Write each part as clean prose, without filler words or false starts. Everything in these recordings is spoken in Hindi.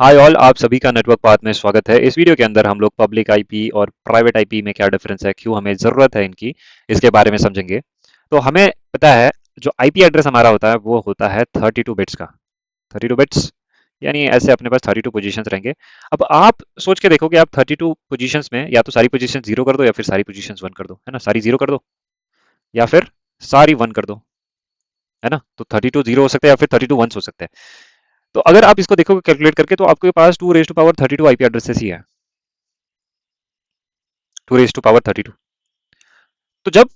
हाय ऑल, आप सभी का नेटवर्क पाथ में स्वागत है। इस वीडियो के अंदर हम लोग पब्लिक आईपी और प्राइवेट आईपी में क्या डिफरेंस है, क्यों हमें ज़रूरत है इनकी, इसके बारे में समझेंगे। तो हमें पता है जो आईपी एड्रेस हमारा होता है वो होता है 32 बिट्स का। 32 बिट्स यानी ऐसे अपने पास 32 पोजीशंस रहेंगे। अब आप सोच के देखो कि आप 32 पोजीशंस में या तो सारी पोजीशन जीरो कर दो या फिर सारी पोजीशंस वन कर दो, है ना। सारी जीरो कर दो या फिर सारी वन कर दो, है ना। तो 32 जीरो हो सकते हैं या फिर 32 वंस हो सकते हैं। तो अगर आप इसको देखोगे कैलकुलेट करके तो आपके पास 2 raise to power 32 IP addresses ही है। 2 रेज टू पावर 32। तो जब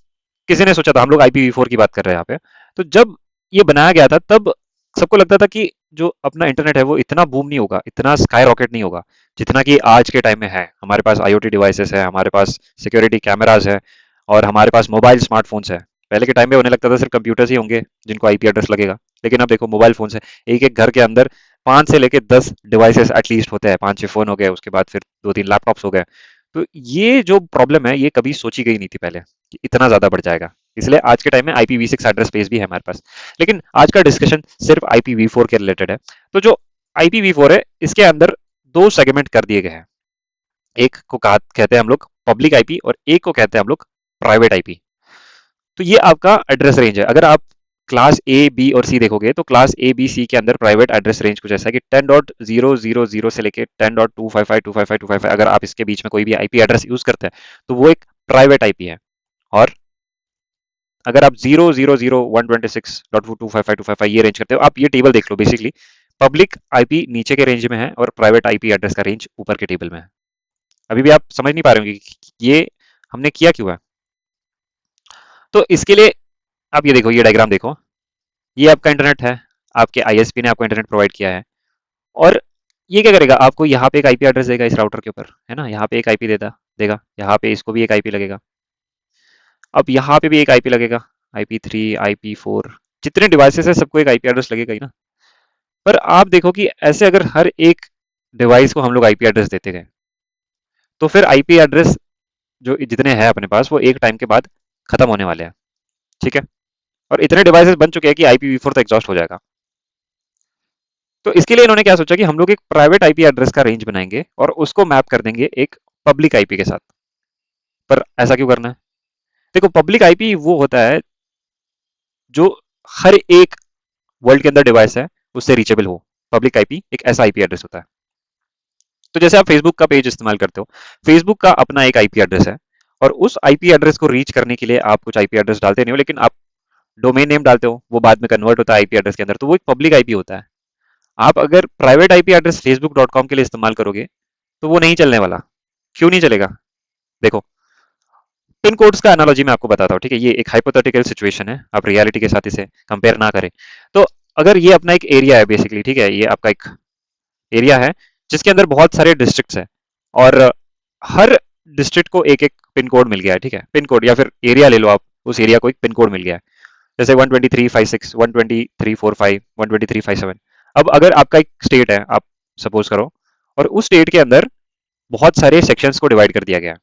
किसी ने सोचा था, हम लोग IPv4 की बात कर रहे हैं यहाँ पे, तो जब ये बनाया गया था तब सबको लगता था कि जो अपना इंटरनेट है वो इतना बूम नहीं होगा, इतना स्काई रॉकेट नहीं होगा जितना कि आज के टाइम में है। हमारे पास IoT डिवाइसेस है, हमारे पास सिक्योरिटी कैमराज है और हमारे पास मोबाइल स्मार्टफोन्स है। पहले के टाइम में उन्हें लगता था सिर्फ कंप्यूटर्स ही होंगे जिनको आईपी एड्रेस लगेगा, लेकिन अब देखो मोबाइल फोन्स है। एक एक घर के अंदर 5 से लेके 10 डिवाइसेस एटलीस्ट होते हैं। 5 6 फोन हो गए, उसके बाद फिर 2 3 लैपटॉप्स हो गए। तो ये जो प्रॉब्लम है ये कभी सोची गई नहीं थी पहले कि इतना ज्यादा बढ़ जाएगा। इसलिए आज के टाइम में IPv6 एड्रेस स्पेस भी है हमारे पास। लेकिन आज का डिस्कशन सिर्फ IPv4 के रिलेटेड है। तो जो IPv4 है इसके अंदर दो सेगमेंट कर दिए गए हैं। एक को कहते हैं हम लोग पब्लिक आईपी और एक को कहते हैं हम लोग प्राइवेट आईपी। तो ये आपका एड्रेस रेंज है। अगर आप क्लास ए बी और सी देखोगे तो क्लास ए बी सी के अंदर प्राइवेट एड्रेस रेंज कुछ ऐसा है कि 10.000 से लेके 10.255.255.255, अगर आप इसके बीच में कोई भी आईपी एड्रेस यूज करते हैं तो वो एक प्राइवेट आईपी है। और अगर आप 000 126.255.255 ये रेंज करते हो, आप ये टेबल देख लो। बेसिकली पब्लिक आईपी नीचे के रेंज में है और प्राइवेट आईपी एड्रेस का रेंज ऊपर के टेबल में है। अभी भी आप समझ नहीं पा रहे होंगे कि ये हमने किया क्यों है। तो इसके लिए आप ये देखो, ये डायग्राम देखो। ये आपका इंटरनेट है, आपके आईएसपी ने आपको इंटरनेट प्रोवाइड किया है। और ये क्या करेगा, आपको यहाँ पे एक आईपी एड्रेस देगा इस राउटर के ऊपर, है ना। यहाँ पे एक आईपी देता देगा, यहाँ पे इसको भी एक आईपी लगेगा। अब यहाँ पे भी एक आईपी लगेगा, IP3 IP4, जितने डिवाइसेस है सबको एक आईपी एड्रेस लगेगा ही ना। पर आप देखो कि ऐसे अगर हर एक डिवाइस को हम लोग आईपी एड्रेस देते गए तो फिर आईपी एड्रेस जो जितने हैं अपने पास वो एक टाइम के बाद खत्म होने वाले हैं। ठीक है। और इतने डिवाइसेस बन चुके हैं कि IPv4 तो एग्जॉस्ट हो जाएगा। तो इसके लिए इन्होंने क्या सोचा कि हम लोग एक प्राइवेट आईपी एड्रेस का रेंज बनाएंगे और उसको मैप कर देंगे एक पब्लिक आईपी के साथ। पर ऐसा क्यों करना है? देखो, पब्लिक आईपी वो होता है जो हर एक वर्ल्ड के अंदर डिवाइस है उससे रीचेबल हो। पब्लिक आईपी एक ऐसा आईपी एड्रेस होता है। तो जैसे आप फेसबुक का पेज इस्तेमाल करते हो, फेसबुक का अपना एक आईपी एड्रेस है और उस आईपी एड्रेस को रीच करने के लिए आप कुछ आईपी एड्रेस डालते नहीं हो, लेकिन आप डोमेन नेम डालते हो, वो बाद में कन्वर्ट होता है आईपी एड्रेस के अंदर, तो वो एक पब्लिक आईपी होता है। आप अगर प्राइवेट आईपी एड्रेस facebook.com के लिए इस्तेमाल करोगे तो वो नहीं चलने वाला। क्यों नहीं चलेगा? देखो, पिन कोड्स का एनालॉजी मैं आपको बताता हूँ, ठीक है। ये एक हाइपोथेटिकल सिचुएशन है, आप रियलिटी के साथ इसे कंपेयर ना करें। तो अगर ये अपना एक एरिया है बेसिकली, ठीक है, ये आपका एक एरिया है जिसके अंदर बहुत सारे डिस्ट्रिक्ट्स हैं और हर डिस्ट्रिक्ट को एक एक पिन कोड मिल गया है, ठीक है। पिन कोड या फिर एरिया ले लो आप, उस एरिया को एक पिन कोड मिल गया है। जैसे 12356, 12345, 12357। अब अगर आपका एक स्टेट है, आप सपोज करो, और उस स्टेट के अंदर बहुत सारे सेक्शंस को डिवाइड कर दिया गया है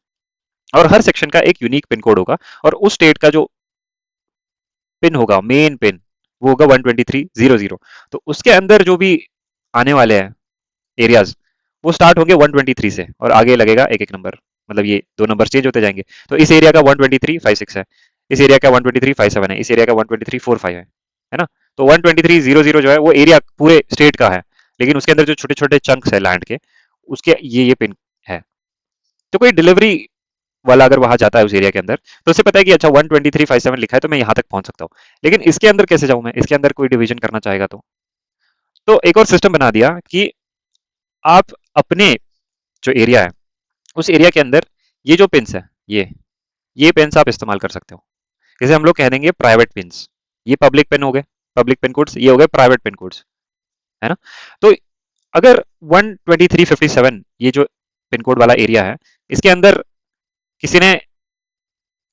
और हर सेक्शन का एक यूनिक पिन कोड होगा और उस स्टेट का जो पिन होगा, मेन पिन, वो होगा 12300। तो उसके अंदर जो भी आने वाले हैं एरियाज, वो स्टार्ट होंगे 123 से और आगे लगेगा एक एक नंबर। मतलब ये दो नंबर चेंज होते जाएंगे। तो इस एरिया का 12356 है, इस एरिया का 12357 है, इस एरिया का 12345 है ना। तो 12300 जो है वो एरिया पूरे स्टेट का है, लेकिन उसके अंदर जो छोटे छोटे चंक्स है लैंड के, उसके ये पिन है। तो कोई डिलीवरी वाला अगर वहां जाता है उस एरिया के अंदर तो उसे पता है कि अच्छा 12357 लिखा है तो मैं यहाँ तक पहुंच सकता हूँ। लेकिन इसके अंदर कैसे जाऊं मैं? इसके अंदर कोई डिवीजन करना चाहेगा तो एक और सिस्टम बना दिया कि आप अपने जो एरिया है उस एरिया के अंदर ये जो पिन्स है, ये पिन्स आप इस्तेमाल कर सकते हो। जैसे हम लोग कह देंगे प्राइवेट पिन्स, ये पब्लिक पिन हो गए, पब्लिक पिन कोड्स, ये हो गए प्राइवेट पिन कोड्स, है ना। तो अगर 12357 ये जो पिन कोड वाला एरिया है, इसके अंदर किसी ने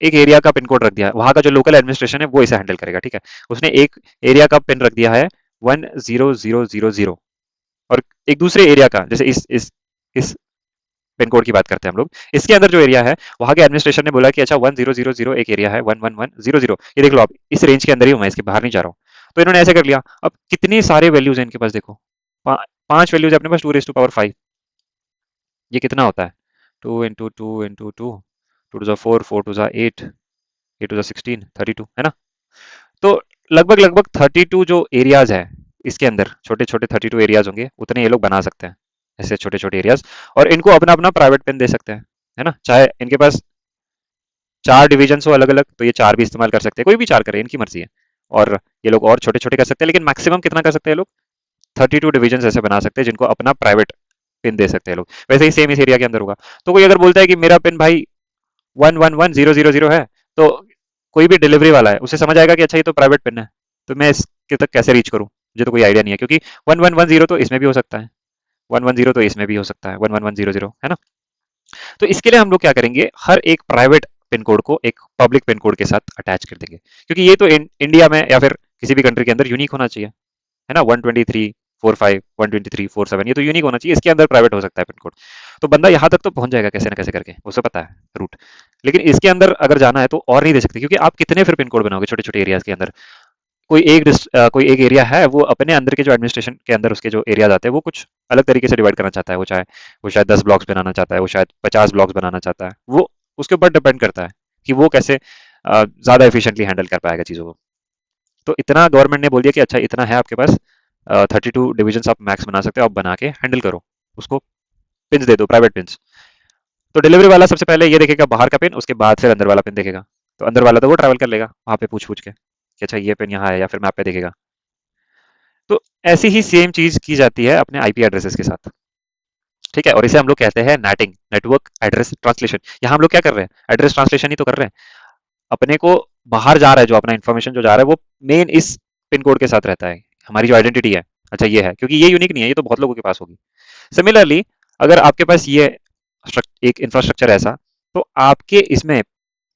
एक एरिया का पिन कोड रख दिया, वहां का जो लोकल एडमिनिस्ट्रेशन है वो इसे हैंडल करेगा, ठीक है। उसने एक एरिया का पिन रख दिया है 10000 और एक दूसरे एरिया का, जैसे इस पिन कोड की बात करते हैं हम लोग, इसके अंदर जो एरिया है वहां के एडमिनिस्ट्रेशन ने बोला कि अच्छा 1000 एक एरिया है, 11100, ये देख लो आप, इस रेंज के अंदर ही हूं मैं, इसके बाहर नहीं जा रहा हूँ। तो इन्होंने ऐसे कर लिया। अब कितने सारे वैल्यूज हैं इनके पास, देखो। 5 वैल्यूज है अपने पास, 2⁵5। ये कितना होता है? 2 × 2 × 2, 2 × 4, 4 × 8, 8 × 16, 32, है ना? तो लगभग लगभग 32 जो एरियाज है इसके अंदर, छोटे छोटे 32 एरियाज होंगे, उतने ये लोग बना सकते हैं, ऐसे छोटे छोटे एरियाज। और इनको अपना अपना प्राइवेट पिन दे सकते हैं, है ना? चाहे इनके पास 4 डिवीजन हो अलग अलग, तो ये 4 भी इस्तेमाल कर सकते हैं, कोई भी 4 करे, इनकी मर्जी है। और ये लोग और छोटे छोटे कर सकते हैं, लेकिन मैक्सिमम कितना कर सकते हैं लोग? 32 डिवीजन ऐसे बना सकते हैं जिनको अपना प्राइवेट पिन दे सकते हैं लोग। वैसे ही सेम इस एरिया के अंदर होगा। तो कोई अगर बोलता है कि मेरा पिन भाई 111 000 है, तो कोई भी डिलीवरी वाला है उसे समझ आएगा कि अच्छा ये तो प्राइवेट पिन है, तो मैं इसके तक कैसे रीच करूं? मुझे तो कोई आइडिया नहीं है, क्योंकि 1110 तो इसमें भी हो सकता है, 110 तो इसमें भी हो सकता है, 11100, है ना? तो इसके लिए हम लोग क्या करेंगे, हर एक प्राइवेट पिन कोड को एक पब्लिक पिन कोड के साथ अटैच कर देंगे, क्योंकि ये तो इंडिया में या फिर किसी भी कंट्री के अंदर यूनिक होना चाहिए, है ना? 12345, 12347, ये तो यूनिक होना चाहिए, इसके अंदर प्राइवेट हो सकता है पिन कोड। तो बंदा यहाँ तक तो पहुंच जाएगा कैसे ना कैसे करके, उसे पता है रूट। लेकिन इसके अंदर अगर जाना है तो और नहीं दे सकते, क्योंकि आप कितने फिर पिन कोड बनाओगे छोटे छोटे एरियाज के अंदर? कोई एक एरिया है, वो अपने अंदर के जो एडमिनिस्ट्रेशन के अंदर उसके जो एरियाज आते हैं वो कुछ अलग तरीके से डिवाइड करना चाहता है, वो चाहे वो शायद 10 ब्लॉक्स बनाना चाहता है, वो शायद 50 ब्लॉक्स बनाना चाहता है, वो उसके ऊपर डिपेंड करता है कि वो कैसे ज्यादा एफिशिएंटली हैंडल कर पाएगा चीजों को। तो इतना गवर्नमेंट ने बोल दिया कि अच्छा इतना है आपके पास, 32 डिविजन आप मैक्स बना सकते हो, आप बना के हैंडल करो उसको, पिन दे दो, प्राइवेट पिन। तो डिलीवरी वाला सबसे पहले ये देखेगा बाहर का पिन, उसके बाद फिर अंदर वाला पिन देखेगा। तो अंदर वाला तो वो ट्रैवल कर लेगा वहां पे पूछ पूछ के कि अच्छा ये पिन यहाँ है, या फिर मैप पे देखेगा। तो ऐसी ही सेम चीज की जाती है अपने आईपी एड्रेसेस के साथ, ठीक है? और इसे हम लोग कहते हैं नैटिंग, नेटवर्क एड्रेस ट्रांसलेशन। यहाँ हम लोग क्या कर रहे हैं, एड्रेस ट्रांसलेशन ही तो कर रहे हैं। अपने को बाहर जा रहा है जो अपना इन्फॉर्मेशन जो जा रहा है, वो मेन इस पिन कोड के साथ रहता है, हमारी जो आइडेंटिटी है। अच्छा ये है, क्योंकि ये यूनिक नहीं है, ये तो बहुत लोगों के पास होगी। सिमिलरली अगर आपके पास ये एक इंफ्रास्ट्रक्चर है ऐसा, तो आपके इसमें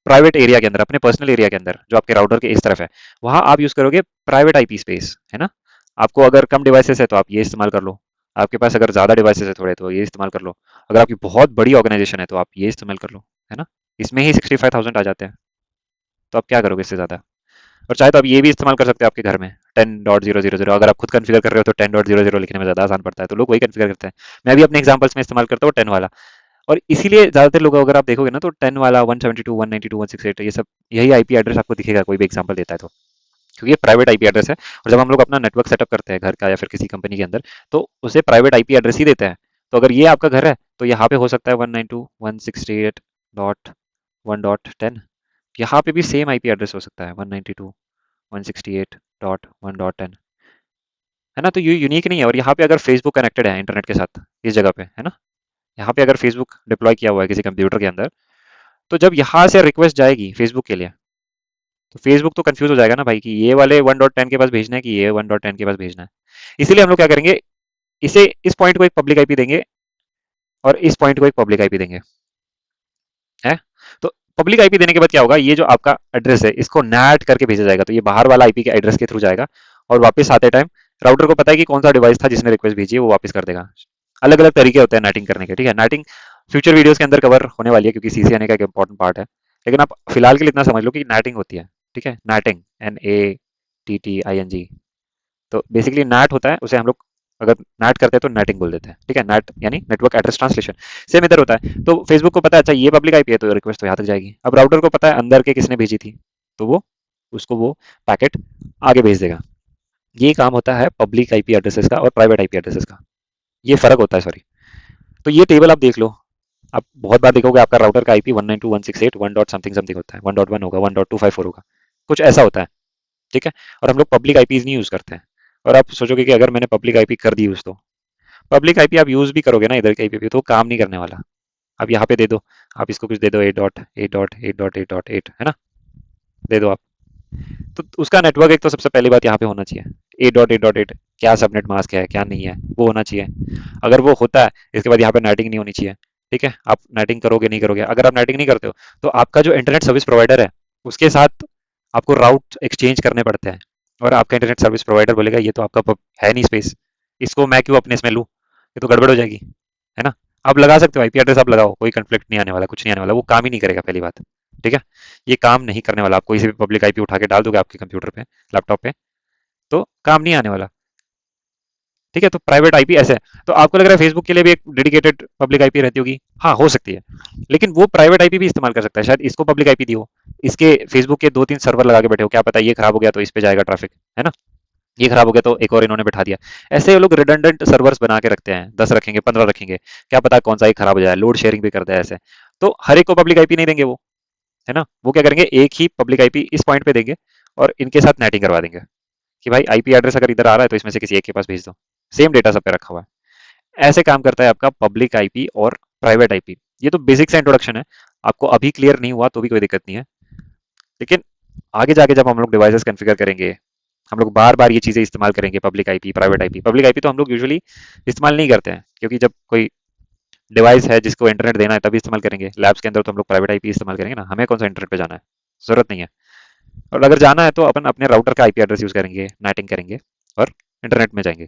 प्राइवेट एरिया के अंदर, अपने पर्सनल एरिया के अंदर जो आपके राउटर के इस तरफ है, वहां आप यूज करोगे प्राइवेट आईपी स्पेस, है ना? आपको अगर कम डिवाइसेस है तो आप ये इस्तेमाल कर लो, आपके पास अगर ज्यादा डिवाइसेस है थोड़े तो ये इस्तेमाल कर लो, अगर आपकी बहुत बड़ी ऑर्गेनाइजेशन है तो आप ये इस्तेमाल कर लो, है ना? इसमें ही 65,000 आ जाते हैं, तो आप क्या करोगे इससे ज्यादा? और चाहे तो आप ये भी इस्तेमाल कर सकते हो आपके घर में 10.0.0.0, अगर आप खुद कॉन्फ़िगर कर रहे हो तो 10.0.0 लिखने में ज़्यादा आसान पड़ता है, तो लोग वही कॉन्फ़िगर करते हैं। मैं भी अपने एग्जांपल्स में इस्तेमाल करता हूँ 10 वाला। और इसीलिए ज़्यादातर लोग अगर आप देखोगे ना तो 10 वाला, 172, 192, 168, ये सब यही आईपी एड्रेस आपको दिखेगा कोई भी एग्जांपल देता है तो, क्योंकि ये प्राइवेट आईपी एड्रेस है। और जब हम लोग अपना नेटवर्क सेटअप करते हैं घर का या फिर किसी कंपनी के अंदर, तो उसे प्राइवेट आईपी एड्रेस ही देते हैं। तो अगर ये आपका घर है तो यहाँ पे हो सकता है 192.168.1.10, यहाँ पे भी सेम आईपी एड्रेस हो सकता है 192.168.1.10, है ना? तो ये यूनिक नहीं है। और यहाँ पे अगर फेसबुक कनेक्टेड है इंटरनेट के साथ इस जगह पे, है ना, यहाँ पे अगर फेसबुक डिप्लॉय किया हुआ है किसी कंप्यूटर के अंदर, तो जब यहाँ से रिक्वेस्ट जाएगी फेसबुक के लिए, तो फेसबुक तो कंफ्यूज हो जाएगा ना भाई कि ये वाले 1.10 के पास भेजना है कि ये 1.10 के पास भेजना है। इसीलिए हम लोग क्या करेंगे, इसे इस पॉइंट को एक पब्लिक आईपी देंगे और इस पॉइंट को एक पब्लिक आईपी देंगे, है? तो पब्लिक आईपी देने के बाद क्या होगा, ये जो आपका एड्रेस है इसको नैट करके भेजा जाएगा, तो ये बाहर वाला आईपी के एड्रेस के थ्रू जाएगा, और वापस आते टाइम राउटर को पता है कि कौन सा डिवाइस था जिसने रिक्वेस्ट भेजी है, वो वापस कर देगा। अलग अलग तरीके होते हैं नैटिंग करने के, ठीक है? नैटिंग फ्यूचर वीडियोस के अंदर कवर होने वाली है, क्योंकि सीसीएनए का एक इंपॉर्टेंट पार्ट है। लेकिन आप फिलहाल के लिए इतना समझ लो कि नैटिंग होती है, ठीक है? नैटिंग, NATTING। तो बेसिकली नैट होता है, उसे हम लोग अगर नैट करते हैं तो नेटिंग बोल देते हैं, ठीक है? नैट यानी नेटवर्क एड्रेस ट्रांसलेशन। सेम इधर होता है। तो फेसबुक को पता है अच्छा ये पब्लिक आईपी है तो रिक्वेस्ट तो यहाँ तक जाएगी। अब राउटर को पता है अंदर के किसने भेजी थी, तो वो उसको वो पैकेट आगे भेज देगा। ये काम होता है पब्लिक आईपी एड्रेसेस का और प्राइवेट आईपी एड्रेसेस का, ये फर्क होता है, सॉरी। तो ये टेबल आप देख लो, आप बहुत बार देखोगे आपका राउटर का आईपी 192.168 डॉट समथिंग समथिंग होता है, 1.1 होगा, 1.254 होगा, कुछ ऐसा होता है, ठीक है? और हम लोग पब्लिक आईपीज नहीं यूज करते हैं। और आप सोचोगे कि अगर मैंने पब्लिक आईपी कर दी यूज, तो पब्लिक आईपी आप यूज भी करोगे ना इधर के आईपी पे, तो वो काम नहीं करने वाला। आप यहाँ पे दे दो, आप इसको कुछ दे दो, 8.8.8.8.8, है ना, दे दो आप। तो उसका नेटवर्क एक तो सबसे पहली बात यहाँ पे होना चाहिए, 8.8.8 क्या सबनेट मास्क है क्या नहीं है वो होना चाहिए। अगर वो होता है, इसके बाद यहाँ पे नेटिंग नहीं होनी चाहिए, ठीक है? आप नेटिंग करोगे नहीं करोगे, अगर आप नेटिंग नहीं करते हो तो आपका जो इंटरनेट सर्विस प्रोवाइडर है उसके साथ आपको राउट एक्सचेंज करने पड़ते हैं। और आपका इंटरनेट सर्विस प्रोवाइडर बोलेगा ये तो आपका है नहीं स्पेस, इसको मैं क्यों अपने इसमें लूँ, ये तो गड़बड़ हो जाएगी, है ना? आप लगा सकते हो आईपी एड्रेस, आप लगाओ, कोई कंफ्लिक्ट नहीं आने वाला, कुछ नहीं आने वाला, वो काम ही नहीं करेगा पहली बात, ठीक है? ये काम नहीं करने वाला। आप कोई से भी पब्लिक आईपी उठा के डाल दोगे आपके कंप्यूटर पे, लैपटॉप पे, तो काम नहीं आने वाला। ठीक है, तो प्राइवेट आईपी ऐसे है। तो आपको लग रहा है फेसबुक के लिए भी एक डेडिकेटेड पब्लिक आईपी रहती होगी, हाँ हो सकती है, लेकिन वो प्राइवेट आईपी भी इस्तेमाल कर सकता है, शायद इसको पब्लिक आईपी दी हो, इसके फेसबुक के 2-3 सर्वर लगा के बैठे हो, क्या पता ये खराब हो गया तो इस पे जाएगा ट्रैफिक, है ना, ये खराब हो गया तो एक और इन्होंने बैठा दिया। ऐसे ये लोग रिडंडेंट सर्वर्स बना के रखते हैं, 10 रखेंगे, 15 रखेंगे, क्या पता कौन सा एक खराब हो जाए, लोड शेयरिंग भी करते हैं ऐसे। तो हर एक को पब्लिक आईपी नहीं देंगे वो, है ना, वो क्या करेंगे, एक ही पब्लिक आईपी इस पॉइंट पे देंगे और इनके साथ नेटिंग करवा देंगे कि भाई आईपी एड्रेस अगर इधर आ रहा है तो इसमें से किसी एक के पास भेज दो, सेम डेटा सब पे रखा हुआ है। ऐसे काम करता है आपका पब्लिक आईपी और प्राइवेट आईपी। ये तो बेसिक सा इंट्रोडक्शन है, आपको अभी क्लियर नहीं हुआ तो भी कोई दिक्कत नहीं है, लेकिन आगे जाके जब हम लोग डिवाइसेस कॉन्फ़िगर करेंगे, हम लोग बार बार ये चीजें इस्तेमाल करेंगे, public IP private IP. Public IP तो हम लोग यूजुअली इस्तेमाल नहीं करते हैं, क्योंकि जब कोई डिवाइस है जिसको इंटरनेट देना है तभी इस्तेमाल करेंगे, लैब्स के अंदर तो हम लोग प्राइवेट आईपी इस्तेमाल करेंगे ना, हमें कौन सा इंटरनेट पे जाना है, जरूरत नहीं है। और अगर जाना है तो अपन अपने राउटर का आईपी एड्रेस यूज करेंगे, नेटिंग करेंगे और इंटरनेट में जाएंगे।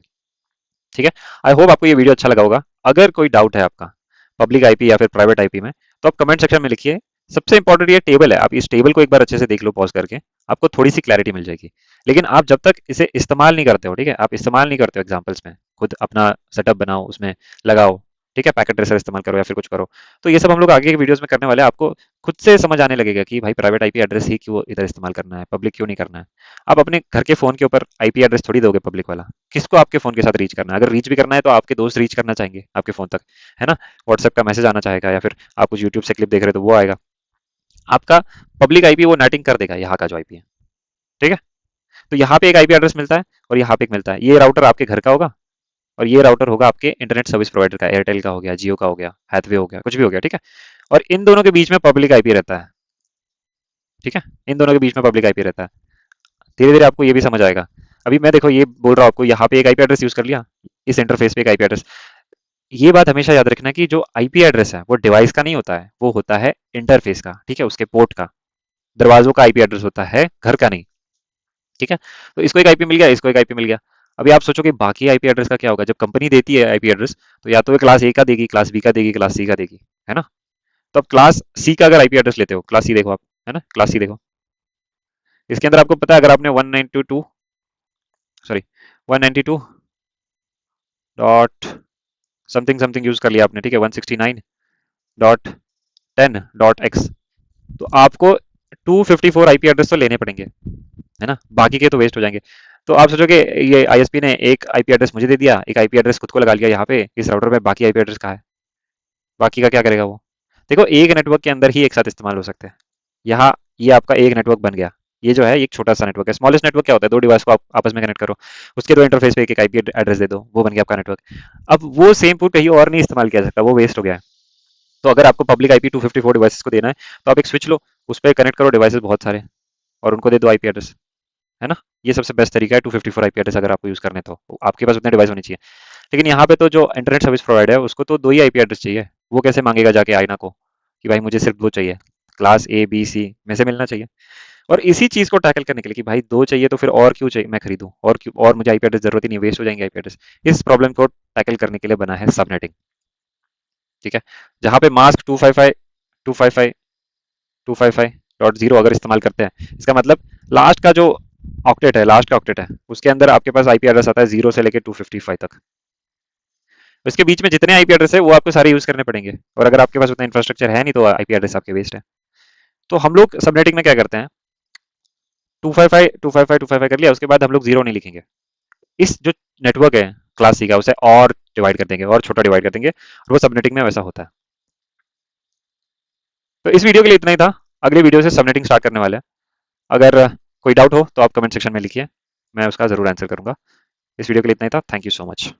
ठीक है, आई होप आपको ये वीडियो अच्छा लगा होगा। अगर कोई डाउट है आपका पब्लिक आईपी या फिर प्राइवेट आईपी में, तो आप कमेंट सेक्शन में लिखिए। सबसे इंपॉर्टेंट ये टेबल है, आप इस टेबल को एक बार अच्छे से देख लो पॉज करके, आपको थोड़ी सी क्लैरिटी मिल जाएगी। लेकिन आप जब तक इसे इस्तेमाल नहीं करते हो, ठीक है, आप इस्तेमाल नहीं करते हो एग्जाम्पल्स में, खुद अपना सेटअप बनाओ, उसमें लगाओ, ठीक है, पैकेट ट्रेसर इस्तेमाल करो या फिर कुछ करो, तो ये सब हम लोग आगे के वीडियोस में करने वाले हैं। आपको खुद से समझ आने लगेगा कि भाई प्राइवेट आईपी एड्रेस ही क्यों इधर इस्तेमाल करना है, पब्लिक क्यों नहीं करना है। आप अपने घर के फोन के ऊपर आईपी एड्रेस थोड़ी दोगे पब्लिक वाला, किसको आपके फोन के साथ रीच करना है, अगर रीच भी करना है तो आपके दोस्त रीच करना चाहेंगे आपके फोन तक, है ना, व्हाट्सएप का मैसेज आना चाहेगा या फिर आप कुछ यूट्यूब से क्लिप देख रहे हो तो वो आएगा, आपका पब्लिक आईपी वो नेटिंग कर देगा यहाँ का जो आईपी है। ठीक है, तो यहाँ पे एक आईपी एड्रेस मिलता है और यहाँ पे एक मिलता है, ये राउटर आपके घर का होगा और ये राउटर होगा आपके इंटरनेट सर्विस प्रोवाइडर का, एयरटेल का हो गया, जियो का हो गया, हैथवे हो गया, कुछ भी हो गया, ठीक है, और इन दोनों के बीच में पब्लिक आईपी रहता है। ठीक है, इन दोनों के बीच में पब्लिक आईपी रहता है। धीरे धीरे आपको ये भी समझ आएगा। अभी मैं देखो ये बोल रहा हूँ आपको, यहाँ पे एक आईपी एड्रेस यूज कर लिया, इस इंटरफेस पे एक आईपी एड्रेस। ये बात हमेशा याद रखना कि जो आईपी एड्रेस है वो डिवाइस का नहीं होता है, वो होता है इंटरफेस का, ठीक है, उसके पोर्ट का, दरवाजों का आईपी एड्रेस होता है, घर का नहीं। ठीक है, तो इसको एक आईपी मिल गया, इसको एक आईपी मिल गया। अभी आप सोचो कि बाकी आईपी एड्रेस का क्या होगा, जब कंपनी देती है आईपी एड्रेस तो या तो ये क्लास ए का देगी, क्लास बी का देगी, क्लास सी का देगी, है ना। तो अब क्लास सी का अगर आईपी एड्रेस लेते हो, क्लास सी देखो आप, है ना, क्लास सी देखो, इसके अंदर आपको पता है अगर आपने 192 sorry 192 dot something something use कर लिया आपने, ठीक है, 169.10.x, तो आपको 254 आईपी एड्रेस तो लेने पड़ेंगे, है ना, बाकी के तो वेस्ट हो जाएंगे। तो आप सोचोगे ये आईएसपी ने एक आईपी एड्रेस मुझे दे दिया, एक आईपी एड्रेस खुद को लगा लिया यहाँ पे इस राउटर में, बाकी आईपी एड्रेस कहाँ है, बाकी का क्या करेगा वो। देखो एक नेटवर्क के अंदर ही एक साथ इस्तेमाल हो सकते हैं। यहाँ ये आपका एक नेटवर्क बन गया, ये जो है एक छोटा सा नेटवर्क है। स्मॉलेस्ट नेटवर्क क्या होता है, दो डिवाइस को आप आपस में कनेक्ट करो, उसके दो इंटरफेस पे एक एक आईपी एड्रेस दे दो, वो बन गया आपका नेटवर्क। अब वो सेम पोर्ट कहीं और नहीं इस्तेमाल किया जा सकता, वो वेस्ट हो गया है। तो अगर आपको पब्लिक आईपी 254 डिवाइसेस को देना है तो आप एक स्विच लो, उस पर कनेक्ट करो डिवाइसेस बहुत सारे और उनको दे दो आईपी एड्रेस, है ना। ये सबसे बेस्ट तरीका है 254 आईपी एड्रेस अगर आपको यूज करने तो आपके पास उतने डिवाइस होने चाहिए। लेकिन यहाँ पे तो जो इंटरनेट सर्विस प्रोवाइडर है उसको तो दो ही आईपी एड्रेस चाहिए, वो कैसे मांगेगा जाके आईना को कि भाई मुझे सिर्फ दो चाहिए, क्लास ए बी सी में से मिलना चाहिए। और इसी चीज को टैकल करने के लिए कि भाई दो चाहिए तो फिर और क्यों चाहिए मैं खरीदूं, और क्यों, और मुझे आईपी एड्रेस जरूरत ही नहीं, वेस्ट हो जाएंगे आईपी एड्रेस, इस प्रॉब्लम को टैकल करने के लिए बना है सबनेटिंग। ठीक है, जहां पे मास्क 255.255.0 अगर इस्तेमाल करते हैं, इसका मतलब लास्ट का जो ऑक्टेट है, लास्ट का ऑक्टेट है, उसके अंदर आपके पास आईपी एड्रेस आता है 0 से लेकर 255 तक। इसके बीच में जितने आईपी एड्रेस है वो आपको सारे यूज करने पड़ेंगे, और अगर आपके पास उतना इंफ्रास्ट्रक्चर है नहीं तो आईपी एड्रेस आपके वेस्ट है। तो हम लोग सबनेटिंग में क्या करते हैं, 255 कर लिया, उसके बाद हम लोग जीरो नहीं लिखेंगे, इस जो नेटवर्क है क्लास सी का उसे और डिवाइड कर देंगे, और छोटा डिवाइड कर देंगे, और वो सबनेटिंग में वैसा होता है। तो इस वीडियो के लिए इतना ही था, अगले वीडियो से सबनेटिंग स्टार्ट करने वाले हैं। अगर कोई डाउट हो तो आप कमेंट सेक्शन में लिखिए, मैं उसका जरूर आंसर करूंगा। इस वीडियो के लिए इतना ही था, थैंक यू सो मच।